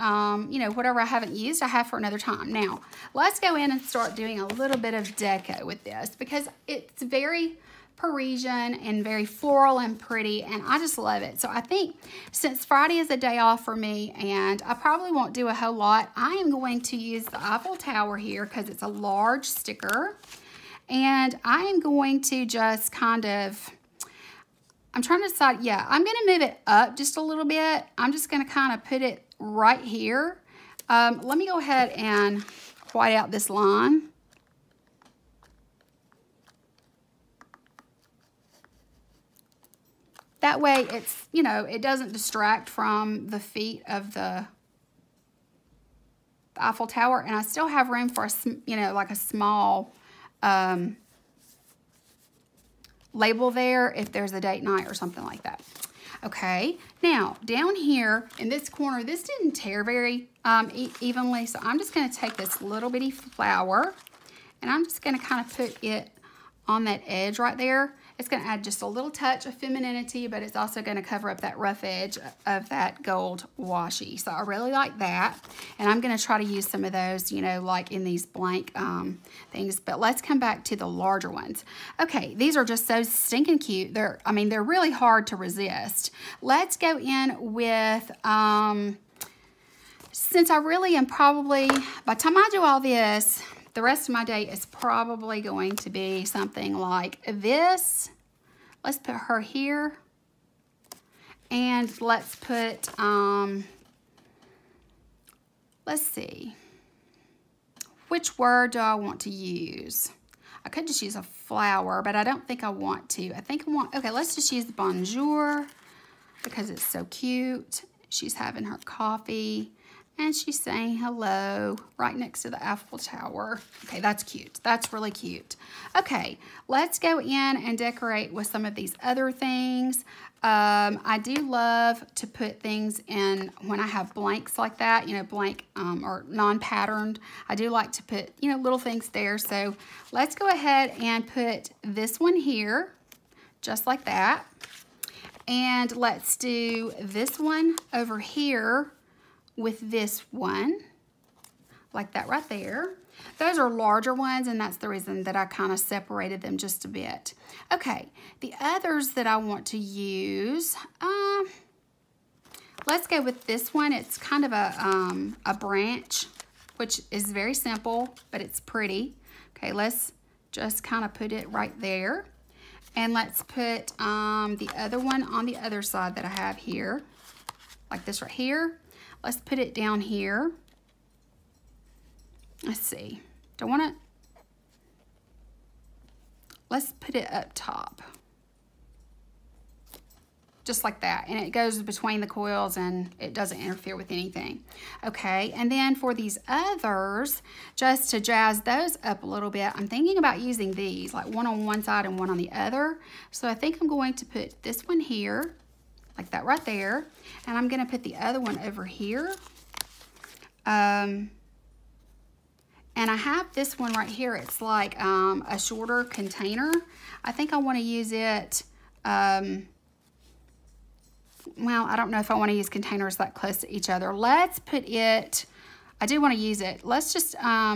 you know, whatever I haven't used, I have for another time. Now, let's go in and start doing a little bit of deco with this because it's very Parisian and very floral and pretty, and I just love it. So I think since Friday is a day off for me and I probably won't do a whole lot, I am going to use the Eiffel Tower here because it's a large sticker. And I am going to just kind of, I'm trying to decide, yeah, I'm going to move it up just a little bit. I'm just going to kind of put it right here. Let me go ahead and white out this line. That way it's, you know, it doesn't distract from the feet of the Eiffel Tower, and I still have room for, you know, like a small label there if there's a date night or something like that. Okay, now down here in this corner, this didn't tear very evenly, so I'm just going to take this little bitty flower and I'm just going to kind of put it on that edge right there. It's going to add just a little touch of femininity, but it's also going to cover up that rough edge of that gold washi. So I really like that. And I'm going to try to use some of those, you know, like in these blank things. But let's come back to the larger ones. Okay, these are just so stinking cute. They're really hard to resist. Let's go in with, since I really am probably, by the time I do all this, the rest of my day is probably going to be something like this. Let's put her here. And let's put, let's see. Which word do I want to use? I could just use a flower, but I don't think I want to. I think I want, okay, let's just use bonjour because it's so cute. She's having her coffee. And she's saying hello right next to the Eiffel Tower. Okay, that's cute. That's really cute. Okay, let's go in and decorate with some of these other things. I do love to put things in when I have blanks like that, you know, blank or non-patterned. I do like to put, you know, little things there. So let's go ahead and put this one here, just like that. And let's do this one over here with this one, like that right there. Those are larger ones, and that's the reason that I kind of separated them just a bit. Okay, the others that I want to use, let's go with this one. It's kind of a branch, which is very simple, but it's pretty. Okay, let's just kind of put it right there. And let's put the other one on the other side that I have here, like this right here. Let's put it down here. Let's see. Don't want to. Let's put it up top. Just like that. And it goes between the coils and it doesn't interfere with anything. Okay, and then for these others, just to jazz those up a little bit, I'm thinking about using these, like one on one side and one on the other. So I think I'm going to put this one here, like that right there. And I'm going to put the other one over here. And I have this one right here. It's like a shorter container. I think I want to use it, well, I don't know if I want to use containers that close to each other. Let's put it, I do want to use it. Let's just, how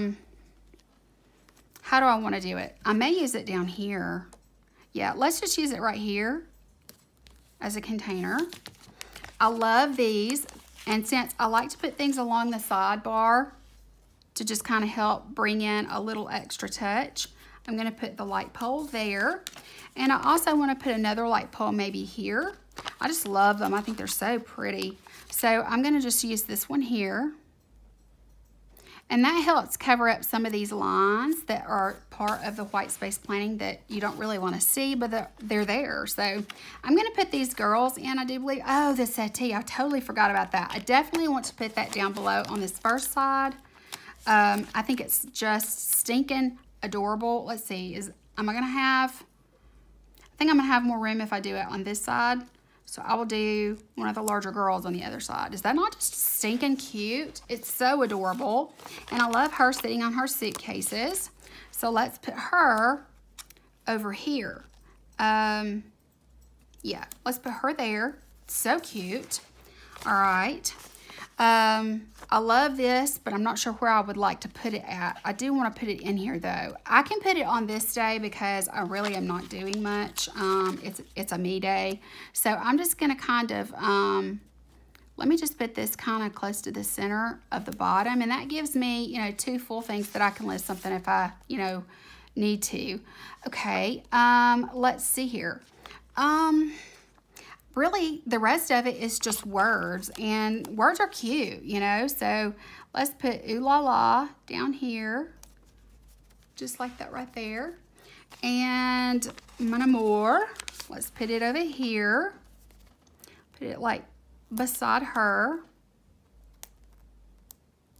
do I want to do it? I may use it down here. Yeah, let's just use it right here as a container. I love these, and since I like to put things along the sidebar to just kind of help bring in a little extra touch, I'm going to put the light pole there. And I also want to put another light pole maybe here. I just love them. I think they're so pretty. So I'm going to just use this one here. And that helps cover up some of these lines that are part of the white space planning that you don't really want to see, but they're there. So I'm going to put these girls in, I do believe. Oh, the settee. I totally forgot about that. I definitely want to put that down below on this first side. I think it's just stinking adorable. Let's see. I think I'm going to have more room if I do it on this side. So I will do one of the larger girls on the other side. Is that not just stinking cute? It's so adorable. And I love her sitting on her suitcases. So let's put her over here. Yeah, let's put her there. So cute. All right. I love this, but I'm not sure where I would like to put it at. I do want to put it in here though. I can put it on this day because I really am not doing much. It's a me day. So I'm just going to kind of, let me just put this kind of close to the center of the bottom. And that gives me, you know, two full things that I can list something if I, you know, need to. Okay. Let's see here. Really, the rest of it is just words, and words are cute, you know, so let's put ooh la la down here, just like that right there, and mon amour, let's put it over here, put it like beside her.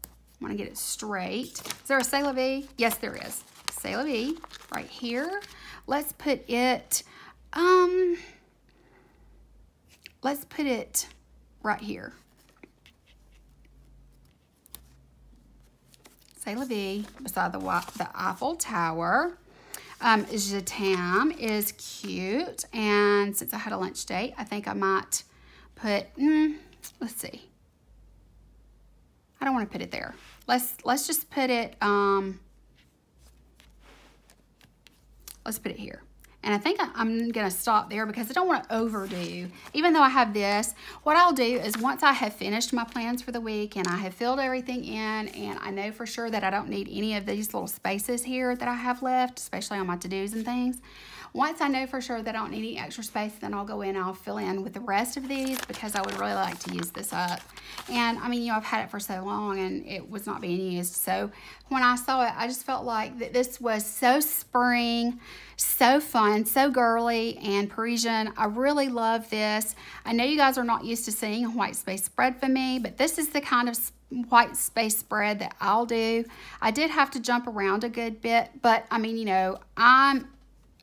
I want to get it straight. Is there a c'est la vie? Yes, there is. C'est la vie right here. Let's put it, let's put it right here. C'est la vie, beside the Eiffel Tower. Je t'aime is cute, and since I had a lunch date, I think I might put, let's see. I don't want to put it there. Let's just put it, let's put it here. And I think I'm going to stop there because I don't want to overdo. Even though I have this, what I'll do is once I have finished my plans for the week and I have filled everything in and I know for sure that I don't need any of these little spaces here that I have left, especially on my to-dos and things. Once I know for sure that I don't need any extra space, then I'll go in and I'll fill in with the rest of these because I would really like to use this up. And I mean, you know, I've had it for so long and it was not being used. So when I saw it, I just felt like that this was so spring, so fun, so girly and Parisian. I really love this. I know you guys are not used to seeing a white space spread from me, but this is the kind of white space spread that I'll do. I did have to jump around a good bit, but I mean, you know, I'm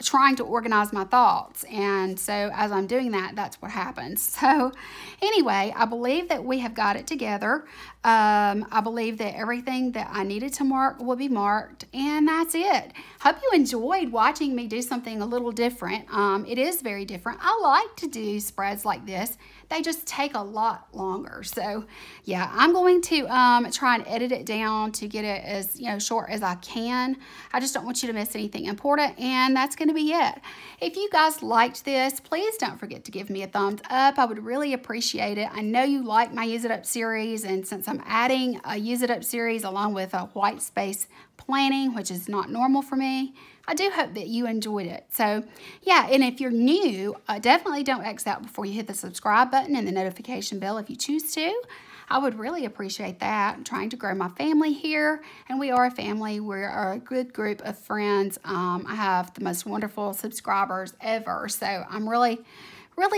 trying to organize my thoughts, and so as I'm doing that, that's what happens. So anyway, I believe that we have got it together. I believe that everything that I needed to mark will be marked, and that's it. Hope you enjoyed watching me do something a little different. It is very different. I like to do spreads like this. They just take a lot longer. So yeah, I'm going to try and edit it down to get it as, you know, short as I can. I just don't want you to miss anything important, and that's going to be it. If you guys liked this, please don't forget to give me a thumbs up. I would really appreciate it. I know you like my Use It Up series, and since I'm adding a Use It Up series along with a white space planning, which is not normal for me, I do hope that you enjoyed it. So yeah, and if you're new, definitely don't X out before you hit the subscribe button and the notification bell if you choose to. I would really appreciate that. I'm trying to grow my family here, and we are a family. We are a good group of friends. I have the most wonderful subscribers ever, so I'm really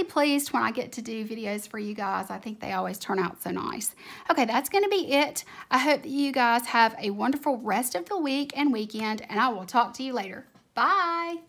pleased when I get to do videos for you guys. I think they always turn out so nice. Okay, that's going to be it. I hope that you guys have a wonderful rest of the week and weekend, and I will talk to you later. Bye.